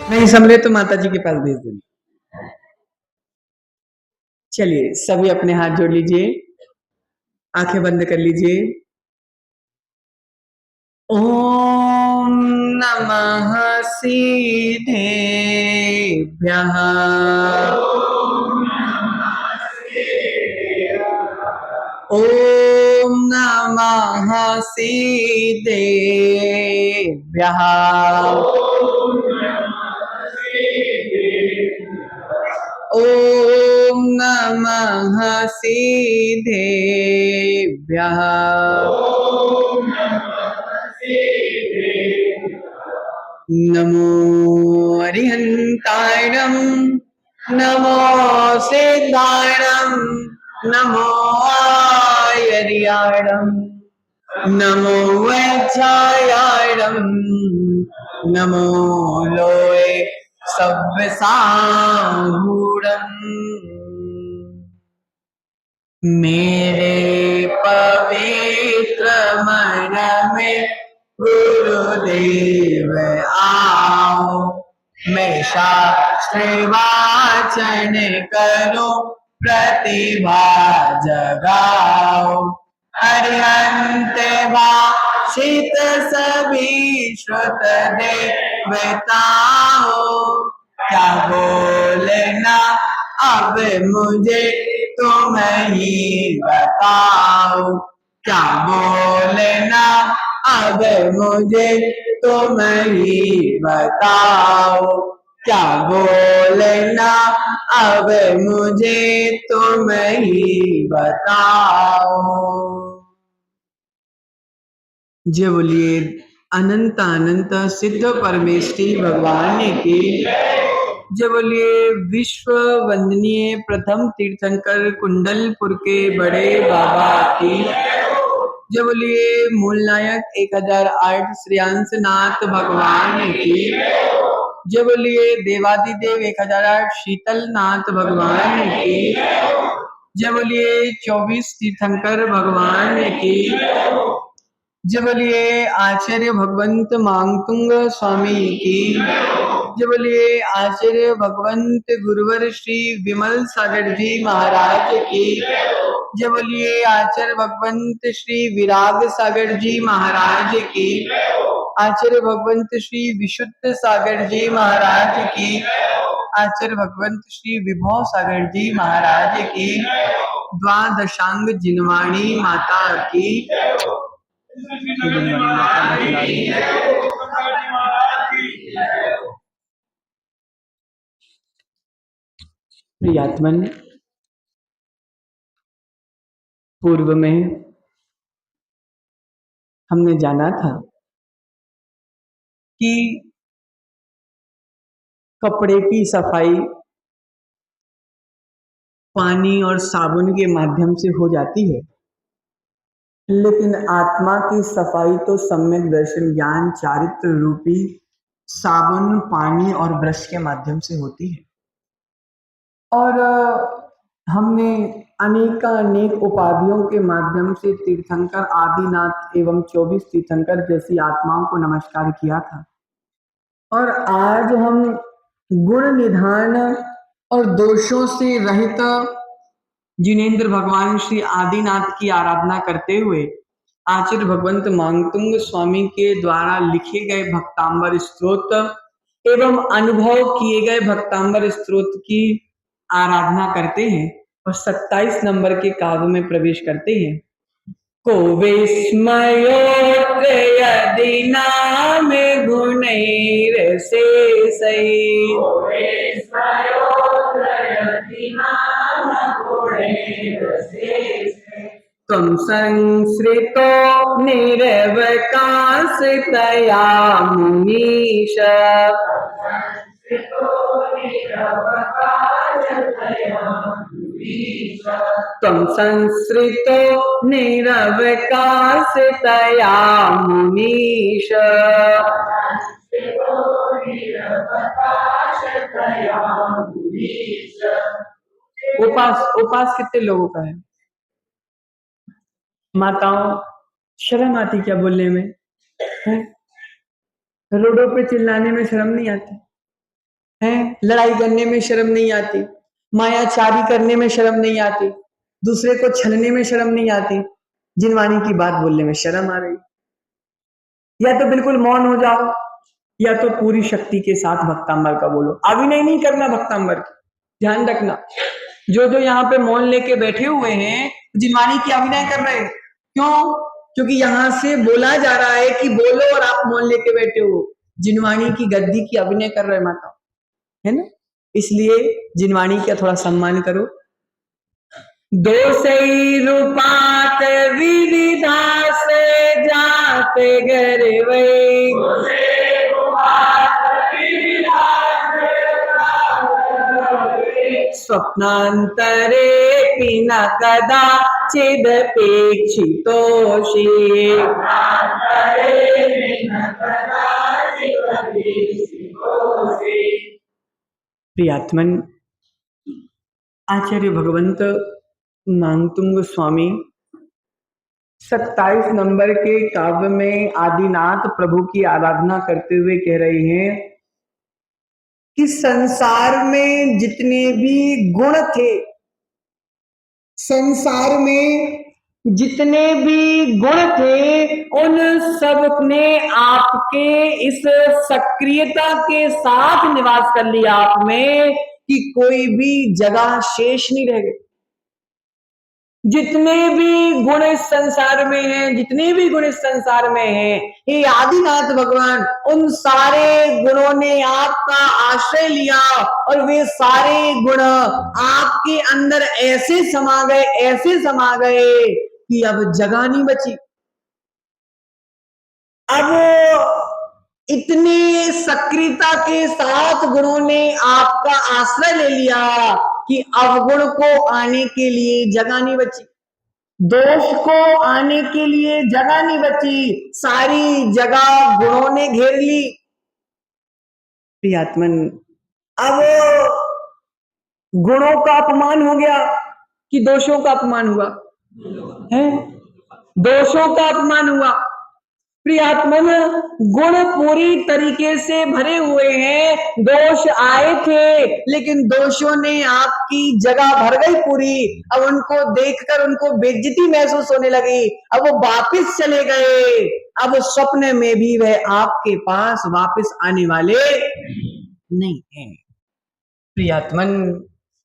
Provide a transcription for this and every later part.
नहीं संभले तो माता जी के पास भेज देना। चलिए सभी अपने हाथ जोड़ लीजिए, आंखें बंद कर लीजिए। ओम नमः सिद्धेभ्यः। ओम नमः सिद्धेभ्यः। ओम नमः सिद्धेभ्यः। नमो अरिहन्तायणं नमो सिद्धायणं नमो आयर्याणं नमो वैचायाणं नमो लोये सव्यसाहूणम्। मेरे पवित्र मन में गुरुदेव आओ, मैं शास्त्र वाचन करो प्रतिभा जगाओ। अरिहंत भाषित सभी श्रुत देवताओ, क्या बोलना अब मुझे तुम ही बताओ। क्या बोलना अब मुझे तुम ही बताओ। क्या बोलना अब मुझे तुम ही बताओ। जय बोलिए अनंत अनंत सिद्ध परमेष्ठी भगवान की। जय बोलिए विश्व वंदनीय प्रथम तीर्थंकर कुंडलपुर के बड़े बाबा की। जय बोलिए मूल नायक 1008 श्रेयांश नाथ भगवान की। जय बोलिए देवादिदेव 1008 शीतल नाथ भगवान की। जय बोलिए 24 तीर्थंकर भगवान की। जय बोलिए आचार्य भगवंत मांगतुंग स्वामी की। जय बोलिए आचार्य भगवंत गुरुवर श्री विमल सागर जी महाराज की। जय बोलिए आचार्य भगवंत श्री विराग सागर जी महाराज की। आचार्य भगवंत श्री विशुद्ध सागर जी महाराज की। आचार्य भगवंत श्री विभव सागर जी महाराज की। द्वादशांग जिनवाणी माता की। प्रियात्मन, पूर्व में हमने जाना था कि कपड़े की सफाई पानी और साबुन के माध्यम से हो जाती है, लेकिन आत्मा की सफाई तो सम्यक दर्शन ज्ञान चारित्र रूपी साबुन पानी और ब्रश के माध्यम से होती है। और हमने अनेक उपाधियों के माध्यम से तीर्थंकर आदिनाथ एवं 24 तीर्थंकर जैसी आत्माओं को नमस्कार किया था। और आज हम गुण निधान और दोषों से रहित जिनेंद्र भगवान श्री आदिनाथ की आराधना करते हुए आचार्य भगवंत मांगतुंग स्वामी के द्वारा लिखे गए भक्तांबर स्तोत्र एवं अनुभव किए गए भक्तांबर स्तोत्र की आराधना करते हैं और 27 नंबर के काव्य में प्रवेश करते हैं। को विस्मयोत्र यदि नाम गुणैर शेषै, त्वं संसृतो निरवकाशतया मुनीश, त्वं संसृतो निरवकाशतया मुनीश। उपास कितने लोगों का है? माताओं शर्म आती क्या बोलने में? रोडों पे चिल्लाने में शर्म नहीं आती? है, लड़ाई करने में शर्म नहीं आती, मायाचारी करने में शर्म नहीं आती, दूसरे को छलने में शर्म नहीं आती, जिनवाणी की बात बोलने में शर्म आ रही। या तो बिल्कुल मौन हो जाओ, या तो पूरी शक्ति के साथ भक्तांबर का बोलो। अभिनय नहीं करना भक्तांबर की, ध्यान रखना। जो जो यहाँ पे मौन लेके बैठे हुए हैं, जिनवाणी की अभिनय कर रहे हैं। क्यों? क्योंकि यहां से बोला जा रहा है कि बोलो और आप मौन लेके बैठे हो। जिनवाणी की गद्दी की अभिनय कर रहे माता, है ना? इसलिए जिनवाणी का थोड़ा सम्मान करो। दोषई रूपात विविधा से जाते घर वही, स्वप्नांतरे पिना कदाचिदपेक्षितोषि। प्रियात्मन, आचार्य भगवंत मांगतुंग स्वामी 27 नंबर के काव्य में आदिनाथ प्रभु की आराधना करते हुए कह रहे हैं कि संसार में जितने भी गुण थे, संसार में जितने भी गुण थे, उन सब ने आपके इस सक्रियता के साथ निवास कर लिया आप में कि कोई भी जगह शेष नहीं रह गई। जितने भी गुण इस संसार में हैं, जितने भी गुण इस संसार में हैं, हे आदिनाथ भगवान, उन सारे गुणों ने आपका आश्रय लिया और वे सारे गुण आपके अंदर ऐसे समा गए, ऐसे समा गए कि अब जगह नहीं बची। अब इतने सक्रियता के साथ गुणों ने आपका आश्रय ले लिया कि अवगुण को आने के लिए जगह नहीं बची, दोष को आने के लिए जगह नहीं बची, सारी जगह गुणों ने घेर ली। प्रियात्मन, अब गुणों का अपमान हो गया कि दोषों का अपमान हुआ है? दोषों का अपमान हुआ। प्रियात्मन, गुण पूरी तरीके से भरे हुए हैं, दोष आए थे लेकिन दोषों ने आपकी जगह भर गई पूरी। अब उनको देखकर उनको बेइज्जती महसूस होने लगी, अब वो वापस चले गए। अब स्वप्न में भी वह आपके पास वापस आने वाले नहीं हैं। प्रियात्मन,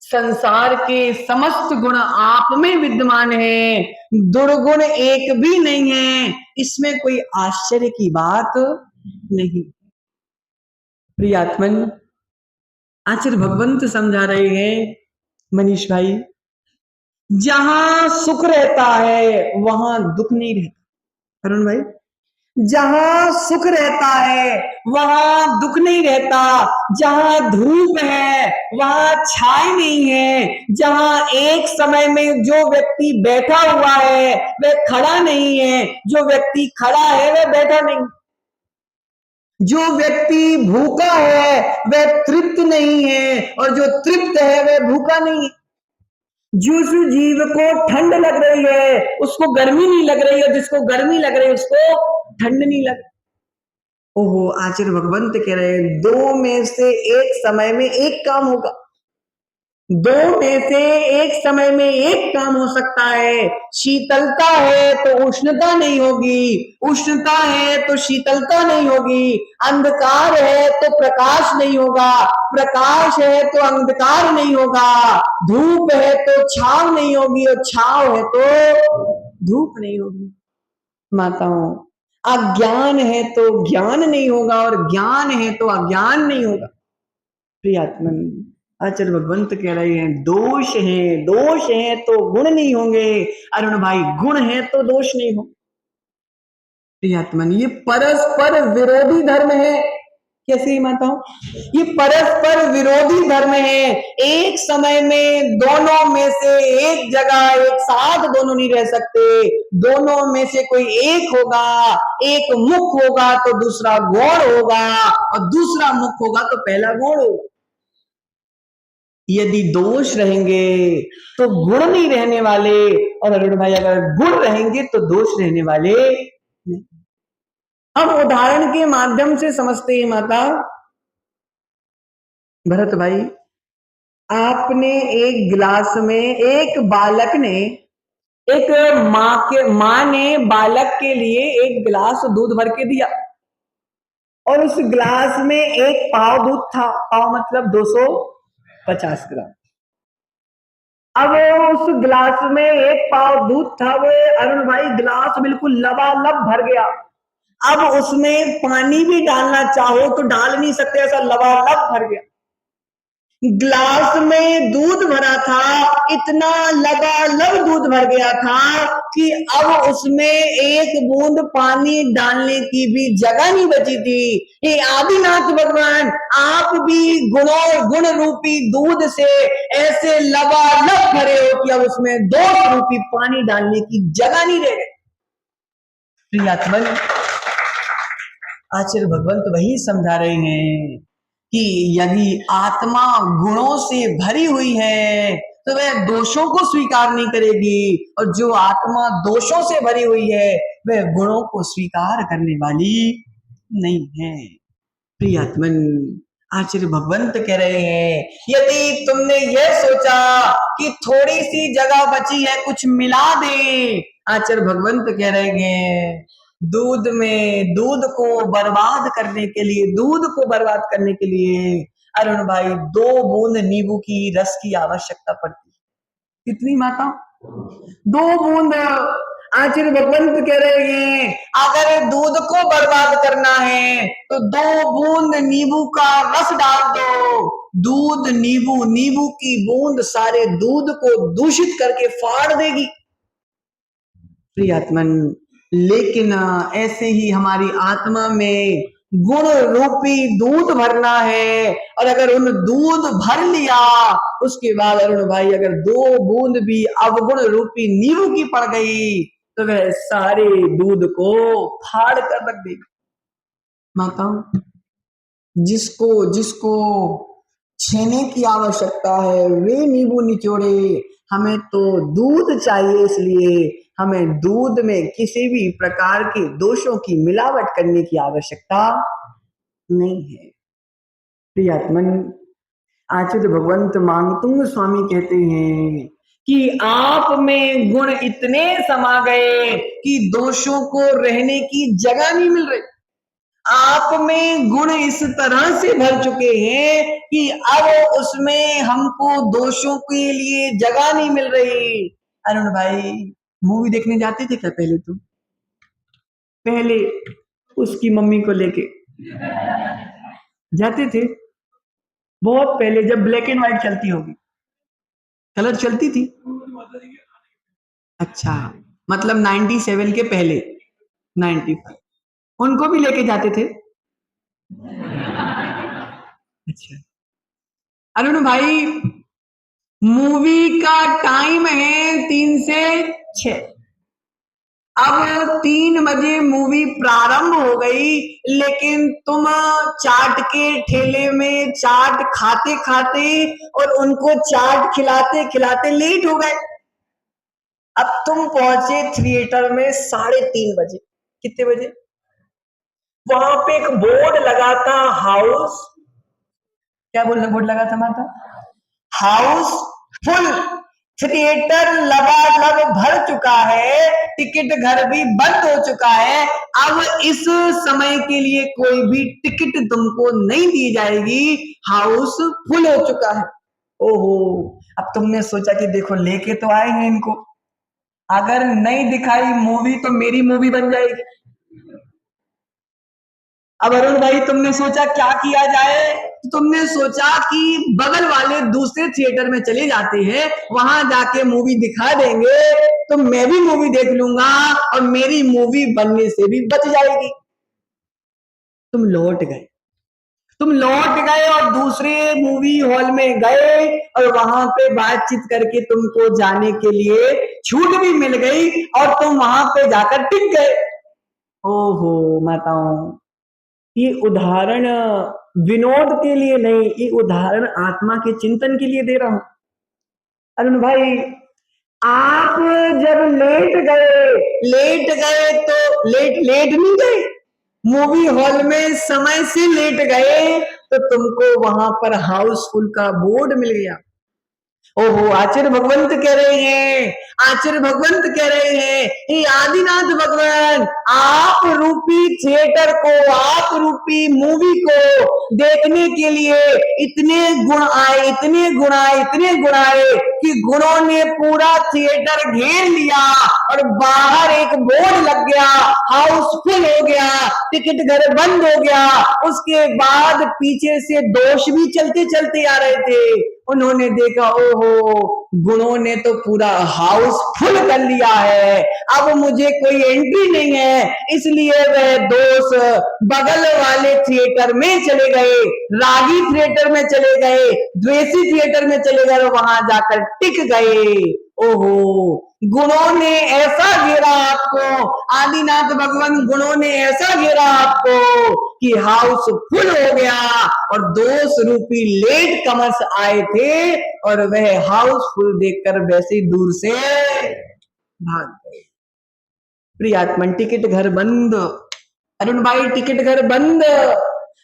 संसार के समस्त गुण आप में विद्यमान है, दुर्गुण एक भी नहीं है, इसमें कोई आश्चर्य की बात नहीं। प्रियात्मन, आचार्य भगवंत समझा रहे हैं मनीष भाई, जहां सुख रहता है वहां दुख नहीं रहता। अरुण भाई, जहां सुख रहता है वहां दुख नहीं रहता, जहां धूप है वहां छाई नहीं है, जहां एक समय में जो व्यक्ति बैठा हुआ है वह खड़ा नहीं है, जो व्यक्ति खड़ा है वह बैठा नहीं, जो व्यक्ति भूखा है वह तृप्त नहीं है और जो तृप्त है वह भूखा नहीं है। जिस जीव को ठंड लग रही है उसको गर्मी नहीं लग रही है, जिसको गर्मी लग रही है उसको ठंड नहीं लग। ओहो, आचार्य भगवंत कह रहे हैं दो में से एक समय में एक काम होगा, दो में से एक समय में एक काम हो सकता है। शीतलता है तो उष्णता नहीं होगी, उष्णता है तो शीतलता नहीं होगी, अंधकार है तो प्रकाश नहीं होगा, प्रकाश है तो अंधकार नहीं होगा, धूप है तो छाव नहीं होगी और छाव है तो धूप नहीं होगी। माताओं, अज्ञान है तो ज्ञान नहीं होगा और ज्ञान है तो अज्ञान नहीं होगा। प्रियात्मन, आचार्य भगवंत कह रहे हैं दोष है तो गुण नहीं होंगे। अरुण भाई, गुण है तो दोष नहीं हो। प्रियात्मन, ये परस्पर विरोधी धर्म है। कैसे माताओं? ये परस्पर विरोधी धर्म है। एक समय में दोनों में से एक जगह एक साथ दोनों नहीं रह सकते, दोनों में से कोई एक होगा, एक मुख होगा तो दूसरा गौण होगा और दूसरा मुख होगा तो पहला गौण होगा। यदि दोष रहेंगे तो गुण नहीं रहने वाले, और अरुण भाई अगर गुण रहेंगे तो दोष रहने वाले नहीं। हम उदाहरण के माध्यम से समझते हैं माता, भरत भाई, आपने एक गिलास में, एक बालक ने, एक माँ ने बालक के लिए एक गिलास दूध भर के दिया, और उस गिलास में एक पाव दूध था। पाव मतलब 250 ग्राम। अब उस गिलास में एक पाव दूध था, वो अरुण भाई गिलास बिल्कुल लबालब भर गया। अब उसमें पानी भी डालना चाहो तो डाल नहीं सकते, ऐसा लबालब भर गया। ग्लास में दूध भरा था, इतना लबालब दूध भर गया था कि अब उसमें एक बूंद पानी डालने की भी जगह नहीं बची थी। ये आदिनाथ भगवान, आप भी गुणों गुण रूपी दूध से ऐसे लबालब भरे हो कि अब उसमें 2 रूपी पानी डालने की जगह नहीं रह गई। प्रियात्मन, आचार्य भगवंत वही समझा रहे हैं कि यदि आत्मा गुणों से भरी हुई है तो वह दोषों को स्वीकार नहीं करेगी, और जो आत्मा दोषों से भरी हुई है वह गुणों को स्वीकार करने वाली नहीं है। प्रियात्मन, आचार्य भगवंत कह रहे हैं, यदि तुमने यह सोचा कि थोड़ी सी जगह बची है कुछ मिला दे, आचार्य भगवंत कह रहे हैं दूध में, दूध को बर्बाद करने के लिए, दूध को बर्बाद करने के लिए अरुण भाई 2 बूंद नींबू की रस की आवश्यकता पड़ती है। कितनी माता? 2 बूंद। आचार्य भगवंत कह रहे हैं अगर दूध को बर्बाद करना है तो 2 बूंद नींबू का रस डाल दो। दूध नींबू, नींबू की बूंद सारे दूध को दूषित करके फाड़ देगी। प्रियात्मन, लेकिन ऐसे ही हमारी आत्मा में गुण रूपी दूध भरना है, और अगर उन दूध भर लिया उसके बाद अरुण भाई अगर 2 बूंद भी अवगुण रूपी नींबू की पड़ गई तो वह सारे दूध को फाड़ कर रख देगी। माताओं, जिसको जिसको छेने की आवश्यकता है वे नींबू निचोड़े। हमें तो दूध चाहिए, इसलिए हमें दूध में किसी भी प्रकार के दोषों की मिलावट करने की आवश्यकता नहीं है। प्रियात्मन, आचार्य भगवंत मांगतुंग स्वामी कहते हैं कि आप में गुण इतने समा गए कि दोषों को रहने की जगह नहीं मिल रही। आप में गुण इस तरह से भर चुके हैं कि अब उसमें हमको दोषों के लिए जगह नहीं मिल रही। अरुण भाई, मूवी देखने जाते थे क्या पहले? तुम पहले उसकी मम्मी को लेके जाते थे? बहुत पहले, जब ब्लैक एंड व्हाइट चलती होगी, कलर चलती थी। अच्छा, मतलब 97 के पहले, 95 उनको भी लेके जाते थे। अच्छा अरुण भाई, मूवी का टाइम है 3 से 6। अब 3 बजे मूवी प्रारंभ हो गई, लेकिन तुम चाट के ठेले में चाट खाते खाते और उनको चाट खिलाते खिलाते लेट हो गए। अब तुम पहुंचे थिएटर में 3:30 बजे। कितने बजे? वहां पे एक बोर्ड लगा था, हाउस, क्या बोर्ड लगा था माता? House full. थिएटर लबालब भर चुका है, टिकट घर भी बंद हो चुका है। अब इस समय के लिए कोई भी टिकट तुमको नहीं दी जाएगी, हाउस फुल हो चुका है। ओहो, अब तुमने सोचा कि देखो लेके तो आए हैं इनको, अगर नहीं दिखाई मूवी तो मेरी मूवी बन जाएगी। अब अरुण भाई, तुमने सोचा क्या किया जाए? तो तुमने सोचा कि बगल वाले दूसरे थिएटर में चले जाते हैं, वहां जाके मूवी दिखा देंगे तो मैं भी मूवी देख लूंगा और मेरी मूवी बनने से भी बच जाएगी। तुम लौट गए, और दूसरे मूवी हॉल में गए, और वहां पे बातचीत करके तुमको जाने के लिए छूट भी मिल गई और तुम वहां पे जाकर टिक गए। ओहो माताओं, ये उदाहरण विनोद के लिए नहीं, ये उदाहरण आत्मा के चिंतन के लिए दे रहा हूं। अरुण भाई, आप जब लेट गए तो लेट नहीं गए, मूवी हॉल में समय से लेट गए तो तुमको वहां पर हाउसफुल का बोर्ड मिल गया। ओहो, आचार्य भगवंत कह रहे हैं, आचार्य भगवंत कह रहे हैं, हे आदिनाथ भगवान, आप रूपी थिएटर को, आप रूपी मूवी को देखने के लिए इतने गुण आए, इतने गुण आए, इतने गुण आए कि गुणों ने पूरा थिएटर घेर लिया और बाहर एक बोर्ड लग गया, हाउसफुल हो गया, टिकट घर बंद हो गया। उसके बाद पीछे से दोष भी चलते चलते आ रहे थे। उन्होंने देखा, ओहो, गुणों ने तो पूरा हाउस फुल कर लिया है, अब मुझे कोई एंट्री नहीं है। इसलिए वह दोस्त बगल वाले थिएटर में चले गए, रागी थिएटर में चले गए, द्वेषी थिएटर में चले गए, वहां जाकर टिक गए। ओहो, गुणों ने ऐसा घेरा आपको, आदिनाथ भगवान गुणों ने ऐसा घेरा आपको कि हाउस फुल हो गया और दोष रूपी लेट कमर्स आए थे और वह हाउस फुल देखकर वैसे ही दूर से भाग गए। प्रियात्मन, टिकट घर बंद। अरुण भाई, टिकट घर बंद।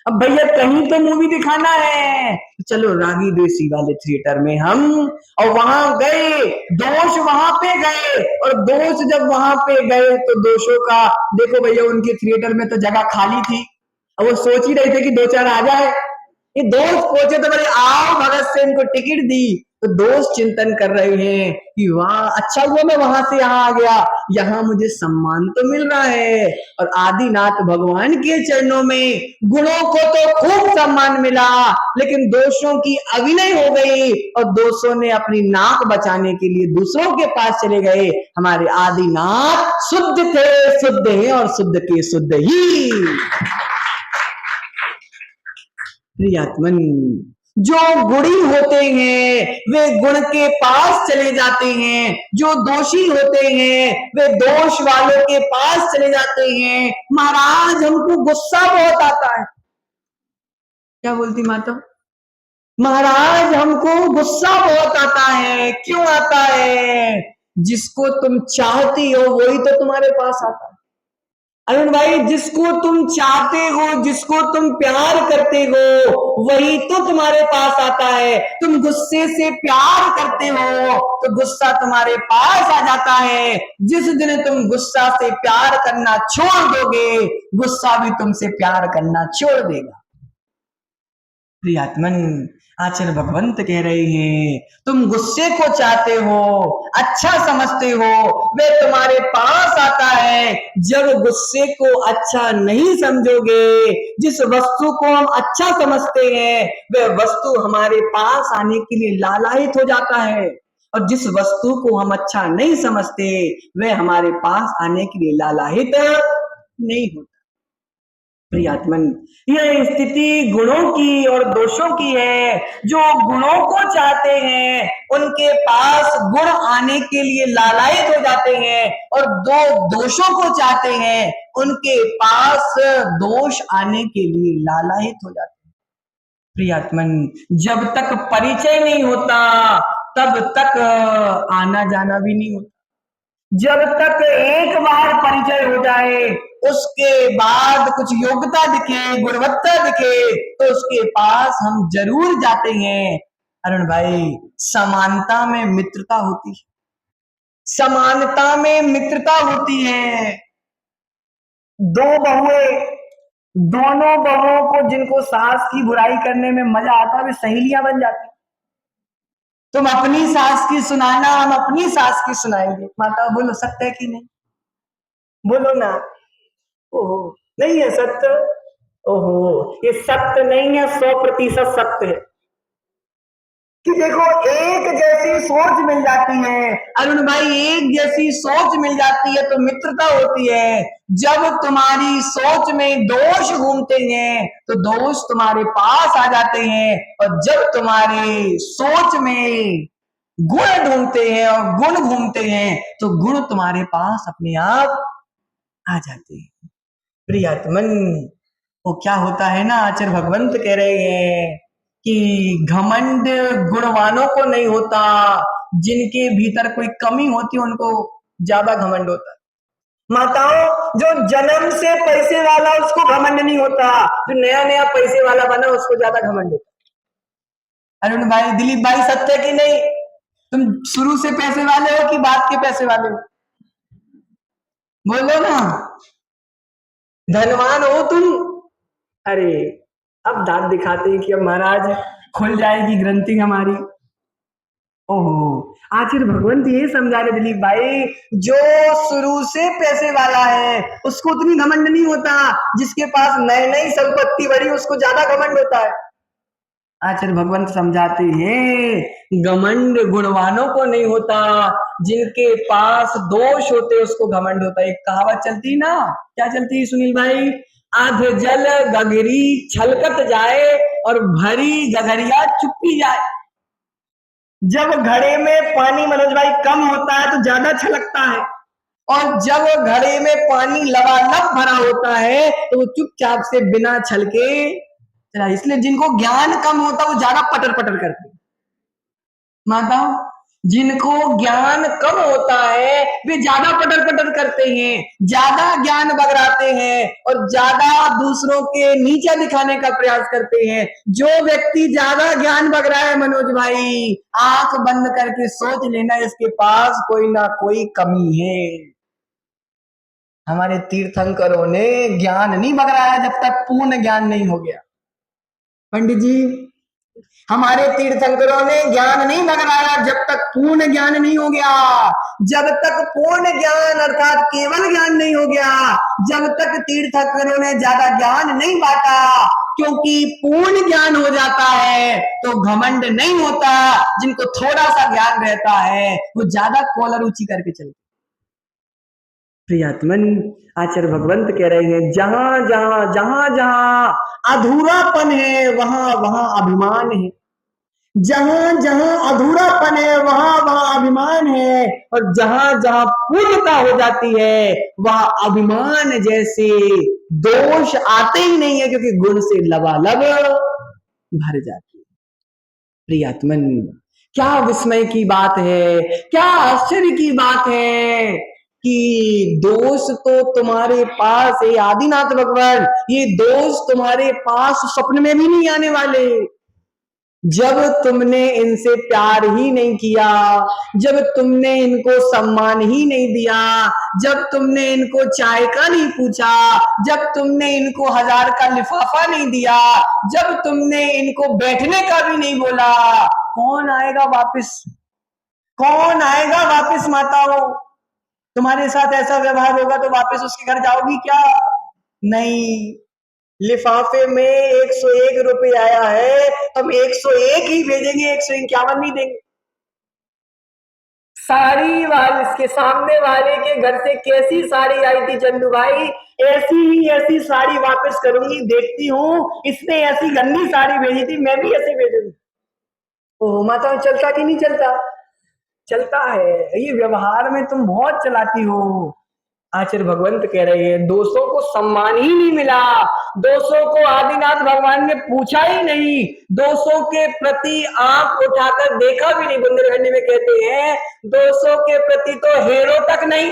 अब भैया कहीं तो मूवी दिखाना है, चलो रागी देसी वाले थिएटर में हम, और वहां गए, दोष वहां पे गए, और दोष जब वहां पे गए तो दोषों का देखो भैया, उनके थिएटर में तो जगह खाली थी और वो सोच ही रहे थे कि दो चार आ जाए। ये दोस्त पहुंचे तो बोले आओ, भगत से इनको टिकट दी। तो दोस्त चिंतन कर रहे हैं कि वाह, अच्छा हुआ मैं वहां से यहाँ आ गया, यहाँ मुझे सम्मान तो मिल रहा है। और आदिनाथ भगवान के चरणों में गुणों को तो खूब सम्मान मिला, लेकिन दोषों की अभिनय हो गई और दोषों ने अपनी नाक बचाने के लिए दूसरों के पास चले गए। हमारे आदिनाथ शुद्ध थे, शुद्ध हैं और शुद्ध के शुद्ध ही। प्रियात्मन, जो गुणी होते हैं वे गुण के पास चले जाते हैं, जो दोषी होते हैं वे दोष वालों के पास चले जाते हैं। महाराज, हमको गुस्सा बहुत आता है। क्या बोलती माता? महाराज, हमको गुस्सा बहुत आता है। क्यों आता है? जिसको तुम चाहती हो वही तो तुम्हारे पास आता है। अरुण भाई, जिसको तुम चाहते हो, जिसको तुम प्यार करते हो, वही तो तुम्हारे पास आता है। तुम गुस्से से प्यार करते हो तो गुस्सा तुम्हारे पास आ जाता है। जिस दिन तुम गुस्सा से प्यार करना छोड़ दोगे, गुस्सा भी तुमसे प्यार करना छोड़ देगा। प्रियात्मन, आचार्य भगवंत कह रहे हैं, तुम गुस्से को चाहते हो, अच्छा समझते हो, वे तुम्हारे पास आता है। जब गुस्से को अच्छा नहीं समझोगे, जिस वस्तु को हम अच्छा समझते हैं वह वस्तु हमारे पास आने के लिए लालायित हो जाता है, और जिस वस्तु को हम अच्छा नहीं समझते वह हमारे पास आने के लिए लालायित नहीं होता। प्रियात्मन, यह स्थिति गुणों की और दोषों की है। जो गुणों को चाहते हैं उनके पास गुण आने के लिए लालायित हो जाते हैं, और दो दोषों को चाहते हैं उनके पास दोष आने के लिए लालायित हो जाते हैं। प्रियात्मन, जब तक परिचय नहीं होता तब तक आना जाना भी नहीं होता। जब तक एक बार परिचय हो जाए, उसके बाद कुछ योग्यता दिखे, गुणवत्ता दिखे, तो उसके पास हम जरूर जाते हैं। अरुण भाई, समानता में मित्रता होती है, समानता में मित्रता होती है। दो बहुएं, दोनों बहुओं को जिनको सास की बुराई करने में मजा आता है वे सहेलियां बन जाती। तुम अपनी सास की सुनाना, हम अपनी सास की सुनाएंगे। माता बोलो, सत्य है कि नहीं? बोलो ना। ओहो, नहीं है सत्य? ओहो, ये सत्य नहीं है, 100% सत्य है कि देखो, एक जैसी सोच मिल जाती है अरुण भाई, एक जैसी सोच मिल जाती है तो मित्रता होती है। जब तुम्हारी सोच में दोष घूमते हैं तो दोष तुम्हारे पास आ जाते हैं, और जब तुम्हारी सोच में गुण ढूंढते हैं और गुण घूमते हैं तो गुण तुम्हारे पास अपने आप आ जाते हैं। प्रियात्मन, वो क्या होता है ना, आचार्य भगवंत कह रहे हैं कि घमंड गुणवानों को नहीं होता, जिनके भीतर कोई कमी होती है उनको ज्यादा घमंड होता है। माताओं, जो जन्म से पैसे वाला उसको घमंड नहीं होता, जो नया नया पैसे वाला बना उसको ज्यादा घमंड होता। अरुण भाई, दिलीप भाई, सत्य कि नहीं? तुम शुरू से पैसे वाले हो कि बाद के पैसे वाले हो? बोलो ना, धनवान हो तुम? अरे अब दांत दिखाते हैं कि अब महाराज खुल जाएगी ग्रंथि हमारी। ओहो, आखिर भगवंत ये समझा रहे दिलीप भाई, जो शुरू से पैसे वाला है उसको उतनी घमंड नहीं होता, जिसके पास नई नई संपत्ति बढ़ी उसको ज्यादा घमंड होता है। आचार्य भगवंत समझाते हैं घमंड गुणवानों को नहीं होता, जिनके पास दोष होते उसको घमंड होता है। एक कहावत चलती ना, क्या चलती है सुनील भाई? आध जल गगरी छलकत जाए और भरी गगरिया चुप्पी जाए। जब घड़े में पानी मनोज भाई कम होता है तो ज्यादा छलकता है, और जब घड़े में पानी लबालब भरा होता है तो वो चुपचाप से बिना छलके चला। इसलिए जिनको ज्ञान कम होता है वो ज्यादा पटर पटर करते हैं। माता, जिनको ज्ञान कम होता है वे ज्यादा पटर पटर करते हैं, ज्यादा ज्ञान बगराते हैं और ज्यादा दूसरों के नीचे दिखाने का प्रयास करते हैं। जो व्यक्ति ज्यादा ज्ञान बगरा है मनोज भाई, आंख बंद करके सोच लेना इसके पास कोई ना कोई कमी है। हमारे तीर्थंकरों ने ज्ञान नहीं बगराया जब तक पूर्ण ज्ञान नहीं हो गया। पंडित जी, हमारे तीर्थंकरों ने ज्ञान नहीं बगराया जब तक पूर्ण ज्ञान नहीं हो गया। जब तक पूर्ण ज्ञान अर्थात केवल ज्ञान नहीं हो गया, जब तक तीर्थंकरों ने ज्यादा ज्ञान नहीं बांटा, क्योंकि पूर्ण ज्ञान हो जाता है तो घमंड नहीं होता। जिनको थोड़ा सा ज्ञान रहता है वो ज्यादा कॉलर ऊंची करके चलते। प्रियात्मन, आचार्य भगवंत कह रहे हैं जहां जहां जहां जहां अधूरापन है वहां वहां अभिमान है। जहां जहां अधूरापन है वहां वहां अभिमान है, और जहां जहां पूर्णता हो जाती है वहां अभिमान जैसे दोष आते ही नहीं है, क्योंकि गुण से लबालब भर जाती है। प्रियात्मन, क्या विस्मय की बात है, क्या आश्चर्य की बात है कि दोष तो तुम्हारे पास है आदिनाथ भगवान, ये दोष तुम्हारे पास स्वप्न में भी नहीं आने वाले। जब तुमने इनसे प्यार ही नहीं किया, जब तुमने इनको सम्मान ही नहीं दिया, जब तुमने इनको चाय का नहीं पूछा, जब तुमने इनको 1000 का लिफाफा नहीं दिया, जब तुमने इनको बैठने का भी नहीं बोला, कौन आएगा वापस? कौन आएगा वापस? माताओं, तुम्हारे साथ ऐसा व्यवहार होगा तो वापस उसके घर जाओगी क्या? नहीं। लिफाफे में 101 रुपए आया है, हम 101 ही भेजेंगे, 151 नहीं देंगे। साड़ी वाले के सामने वाले के घर से कैसी साड़ी आई थी चंदू भाई, ऐसी ही ऐसी साड़ी वापस करूंगी, देखती हूँ इसने ऐसी गंदी साड़ी भेजी थी, मैं भी ऐसी भेजूंगी। ओह माता, चलता कि नहीं चलता? चलता है। ये व्यवहार में तुम बहुत चलाती हो। आचार्य भगवंत कह रहे हैं दोषों को सम्मान ही नहीं मिला, दोषों को आदिनाथ भगवान ने पूछा ही नहीं, दोषों के प्रति आंख उठाकर देखा भी नहीं। बुंदेलखंडी में कहते हैं दोषों के प्रति तो हेरो तक नहीं,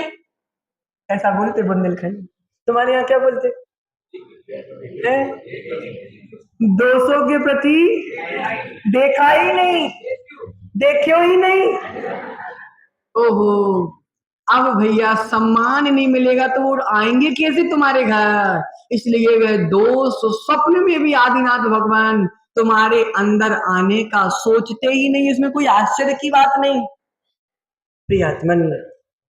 ऐसा बोलते बुंदेलखंडी। तुम्हारे यहाँ क्या बोलते हैं? दोषों के प्रति देखा ही नहीं, देखो ही नहीं। ओहो, अब भैया सम्मान नहीं मिलेगा तो वो आएंगे कैसे तुम्हारे घर? इसलिए वह दोस्त स्वप्न में भी आदिनाथ भगवान तुम्हारे अंदर आने का सोचते ही नहीं। इसमें कोई आश्चर्य की बात नहीं। प्रियात्मन,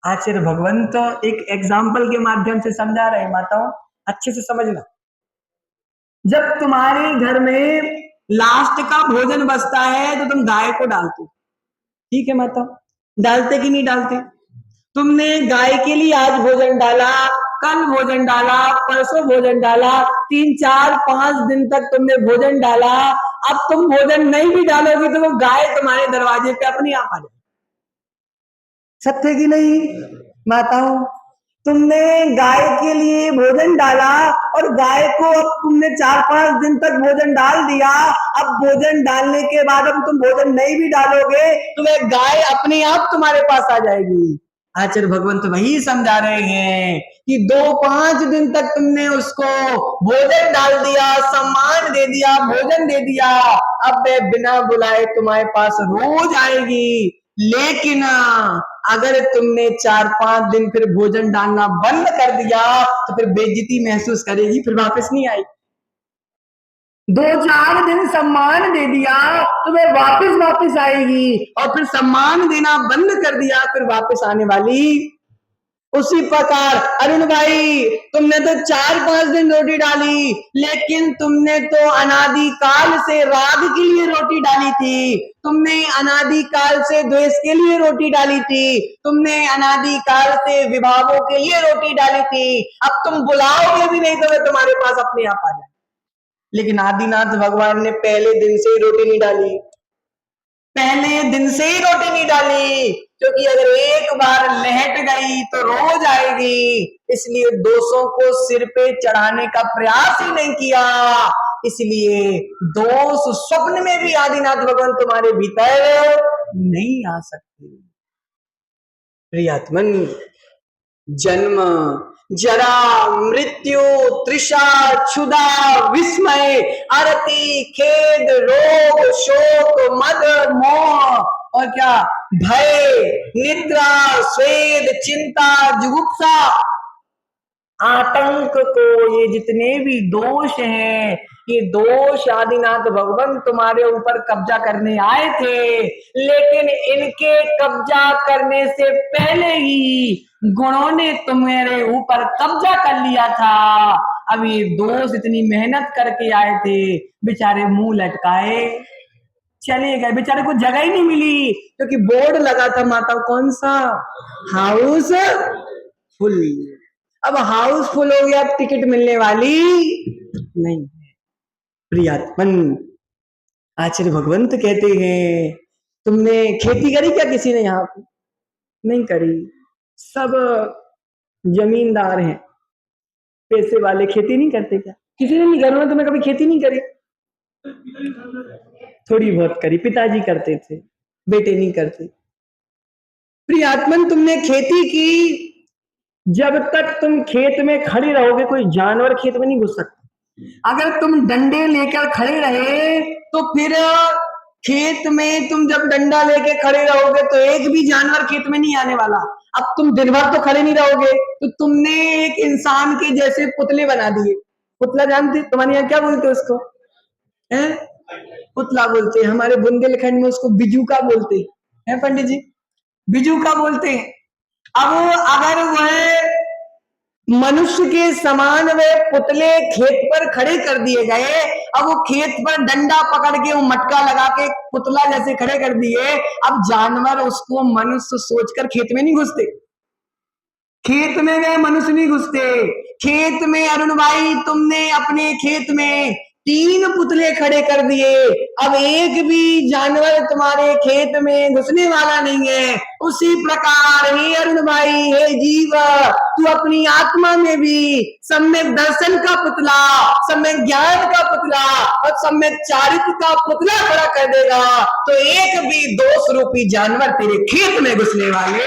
आचार्य भगवंत एक एग्जाम्पल के माध्यम से समझा रहे। माताओं, अच्छे से समझना। जब तुम्हारे घर में लास्ट का भोजन बचता है तो तुम गाय को डालते, ठीक है माता? डालते कि नहीं डालते? तुमने गाय के लिए आज भोजन डाला, कल भोजन डाला, परसों भोजन डाला, 3, 4, 5 दिन तक तुमने भोजन डाला। अब तुम भोजन नहीं भी डालोगे तो वो गाय तुम्हारे दरवाजे पे अपने आप आ जाएगी। सत्य कि नहीं माताओं? तुमने गाय के लिए भोजन डाला और गाय को अब तुमने 4-5 दिन तक भोजन डाल दिया। अब भोजन डालने के बाद अब तुम भोजन नहीं भी डालोगे तो वह गाय अपने आप तुम्हारे पास आ जाएगी। आचार्य भगवंत वही समझा रहे हैं कि 2-5 दिन तक तुमने उसको भोजन डाल दिया, सम्मान दे दिया, भोजन दे दिया, अब मैं बिना बुलाए तुम्हारे पास रोज आएगी। लेकिन अगर तुमने 4-5 दिन फिर भोजन डालना बंद कर दिया तो फिर बेइज्जती महसूस करेगी, फिर वापस नहीं आएगी। 2-4 दिन सम्मान दे दिया तो वह वापस आएगी, और फिर सम्मान देना बंद कर दिया फिर वापस आने वाली। उसी प्रकार अरुण भाई, तुमने तो 4-5 दिन रोटी डाली, लेकिन तुमने तो अनादि काल से राग के लिए रोटी डाली थी, तुमने अनादि काल से द्वेष के लिए रोटी डाली थी, तुमने अनादि काल से विभावों के लिए रोटी डाली थी। अब तुम बुलाओगे भी नहीं तो वे तुम्हारे पास अपने आप आ जाए। लेकिन आदिनाथ भगवान ने पहले दिन से ही रोटी नहीं डाली, पहले दिन से ही रोटी नहीं डाली, क्योंकि अगर एक बार लहट गई तो रोज आएगी। इसलिए दोषों को सिर पे चढ़ाने का प्रयास ही नहीं किया। इसलिए दोष स्वप्न में भी आदिनाथ भगवान तुम्हारे भीतर नहीं आ सकते। प्रियात्मन, जन्म जरा मृत्यु तृषा क्षुधा विस्मय आरती खेद रोग शोक मद मोह और क्या भय निद्रा स्वेद चिंता जुगुप्सा आतंक को, ये जितने भी दोष हैं, ये दोष आदिनाथ भगवान तुम्हारे ऊपर कब्जा करने आए थे, लेकिन इनके कब्जा करने से पहले ही गुणों ने तुम्हारे ऊपर कब्जा कर लिया था। अब ये दोष इतनी मेहनत करके आए थे, बेचारे मुंह लटकाए चले गए, बेचारे को जगह ही नहीं मिली, क्योंकि बोर्ड लगा था माता कौन सा, हाउस फुल। अब हाउस फुल हो गया, टिकट मिलने वाली नहीं है। प्रियात्मन, आचार्य भगवंत कहते हैं तुमने खेती करी क्या? किसी ने यहाँ पे नहीं करी, सब जमींदार हैं, पैसे वाले। खेती नहीं करते क्या? किसी ने नहीं करा, तुमने कभी खेती नहीं करी? थोड़ी बहुत करी, पिताजी करते थे, बेटे नहीं करते। प्रियात्मन, तुमने खेती की, जब तक तुम खेत में खड़े रहोगे कोई जानवर खेत में नहीं घुस सकता। अगर तुम डंडे लेकर खड़े रहे तो फिर खेत में तुम जब डंडा लेके खड़े रहोगे तो एक भी जानवर खेत में नहीं आने वाला। अब तुम दिन भर तो खड़े नहीं रहोगे, तो तुमने एक इंसान के जैसे पुतले बना दिए। पुतला जानते तुम्हारे यहाँ क्या बोलते उसको? है पुतला बोलते हैं, हमारे बुंदेलखंड में उसको बिजूका बोलते हैं पंडित जी, बिजूका बोलते हैं। अब अगर वह मनुष्य के समान वे पुतले खेत पर खड़े कर दिए गए, अब वो खेत पर डंडा पकड़ के वो मटका लगा के पुतला जैसे खड़े कर दिए, अब जानवर उसको मनुष्य सोचकर खेत में नहीं घुसते, खेत में वे मनुष्य नहीं घुसते। खेत में अरुण भाई, तुमने अपने खेत में 3 पुतले खड़े कर दिए, अब एक भी जानवर तुम्हारे खेत में घुसने वाला नहीं है। उसी प्रकार हे अरुण भाई, हे जीव, तू अपनी आत्मा में भी सम्यक दर्शन का पुतला, सम्यक ज्ञान का पुतला और सम्यक चारित्र का पुतला खड़ा कर देगा तो एक भी दोष रूपी जानवर तेरे खेत में घुसने वाले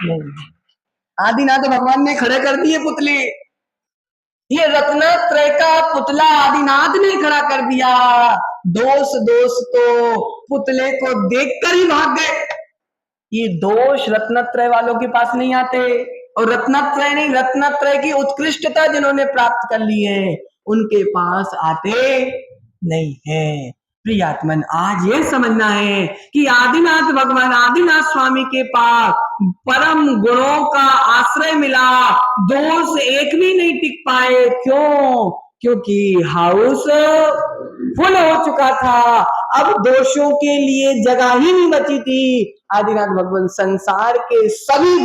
नहीं। आदिनाथ भगवान ने खड़े कर दिए पुतले, ये रत्नत्रय का पुतला आदिनाथ ने खड़ा कर दिया। दोष तो पुतले को देखकर ही भाग गए। ये दोष रत्नत्रय वालों के पास नहीं आते, और रत्नत्रय नहीं, रत्नत्रय की उत्कृष्टता जिन्होंने प्राप्त कर ली है उनके पास आते नहीं है। प्रियात्मन, आज ये समझना है कि आदिनाथ भगवान, आदिनाथ स्वामी के पास परम गुणों का आश्रय मिला, दोष एक भी नहीं टिक पाए। क्यों? क्योंकि हाउस फुल हो चुका था, अब दोषों के लिए जगह ही नहीं बची थी। आदिनाथ भगवान संसार के सभी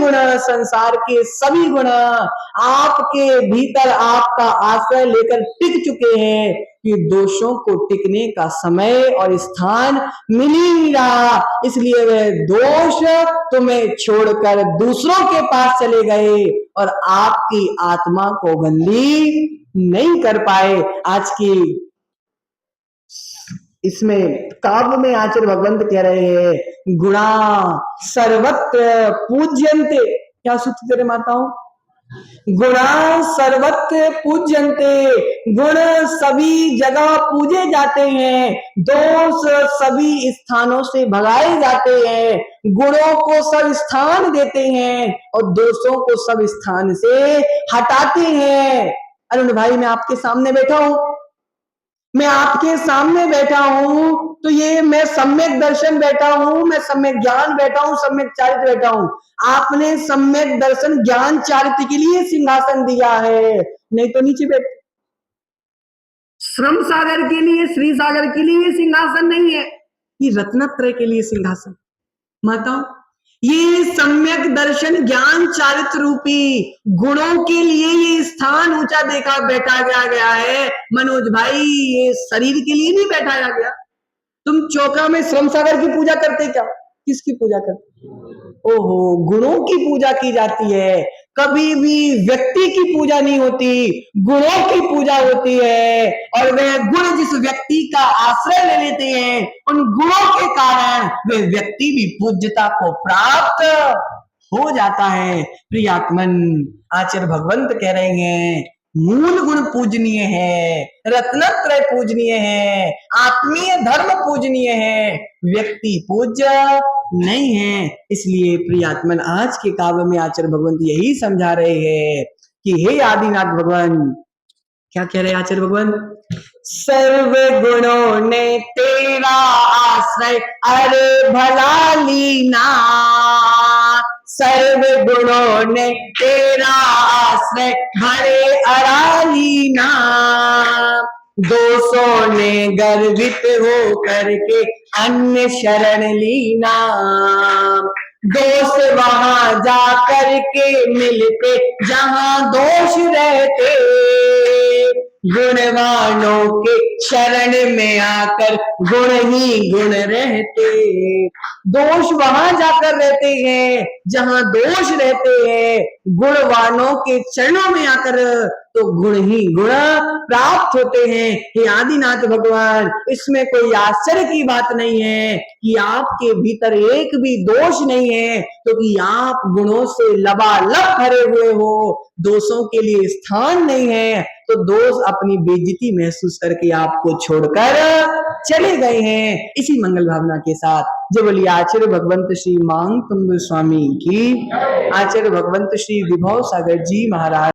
गुण आपके भीतर आपका आश्रय लेकर टिक चुके हैं कि दोषों को टिकने का समय और स्थान मिल ही नहीं रहा। इसलिए वे दोष तुम्हें छोड़कर दूसरों के पास चले गए और आपकी आत्मा को बंदी नहीं कर पाए। आज की इसमें काव्य में आचार्य भगवंत कह रहे हैं गुणा सर्वत्र पूज्यन्ते। क्या सूत्र तेरे माताओं? गुणा सर्वत्र पूज्यन्ते, गुण सभी जगह पूजे जाते हैं, दोष सभी स्थानों से भगाए जाते हैं, गुणों को सब स्थान देते हैं और दोषों को सब स्थान से हटाते हैं। अरुण भाई, मैं आपके सामने बैठा हूं, मैं आपके सामने बैठा हूं, तो ये मैं सम्यक दर्शन बैठा हूं, मैं सम्यक ज्ञान बैठा हूं, सम्यक चारित्र बैठा हूं। आपने सम्यक दर्शन ज्ञान चारित्र के लिए सिंहासन दिया है, नहीं तो नीचे बैठ। श्रम सागर के लिए, श्री सागर के लिए सिंहासन नहीं है, ये रत्नत्रय के लिए सिंहासन। माताओं, ये सम्यक दर्शन ज्ञान चारित्र रूपी गुणों के लिए ये स्थान ऊंचा देखा बैठाया गया है। मनोज भाई, ये शरीर के लिए नहीं बैठाया गया। तुम चौका में श्रम सागर की पूजा करते क्या? किसकी पूजा करते? ओहो, गुणों की पूजा की जाती है, कभी भी व्यक्ति की पूजा नहीं होती, गुणों की पूजा होती है। और वह गुण जिस व्यक्ति का आश्रय ले लेते हैं, उन गुणों के कारण वह व्यक्ति भी पूज्यता को प्राप्त हो जाता है। प्रियात्मन, आचार्य भगवंत कह रहे हैं मूल गुण पूजनीय है, रत्नत्रय पूजनीय है, आत्मीय धर्म पूजनीय है, व्यक्ति पूज्य नहीं है। इसलिए प्रियात्मन, आज के काव्य में आचार्य भगवंत यही समझा रहे हैं कि हे आदिनाथ भगवान, क्या कह रहे हैं आचार्य भगवान? सर्व गुणों ने तेरा आश्रय अरे भला लीना, सर्व गुणों ने तेरा आश्रय भले अरालीना, दोषों ने गर्वित हो करके अन्य शरण लीना, दोष वहां जा करके मिलते जहां दोष रहते, गुणवानों के शरण में आकर गुण ही गुण रहते। दोष वहां जाकर रहते हैं जहां दोष रहते हैं, गुणवानों के चरणों में आकर तो गुण ही गुण प्राप्त होते हैं। हे आदिनाथ भगवान, इसमें कोई आश्चर्य की बात नहीं है कि आपके भीतर एक भी दोष नहीं है, क्योंकि तो आप गुणों से लबालब भरे हुए हो, दोषों के लिए स्थान नहीं है, तो दोष अपनी बेइज्जती महसूस करके आपको छोड़कर चले गए हैं। इसी मंगल भावना के साथ जय बोलिए आचार्य भगवंत श्री मांग तुंग स्वामी की, आचार्य भगवंत श्री विभव सागर जी महाराज।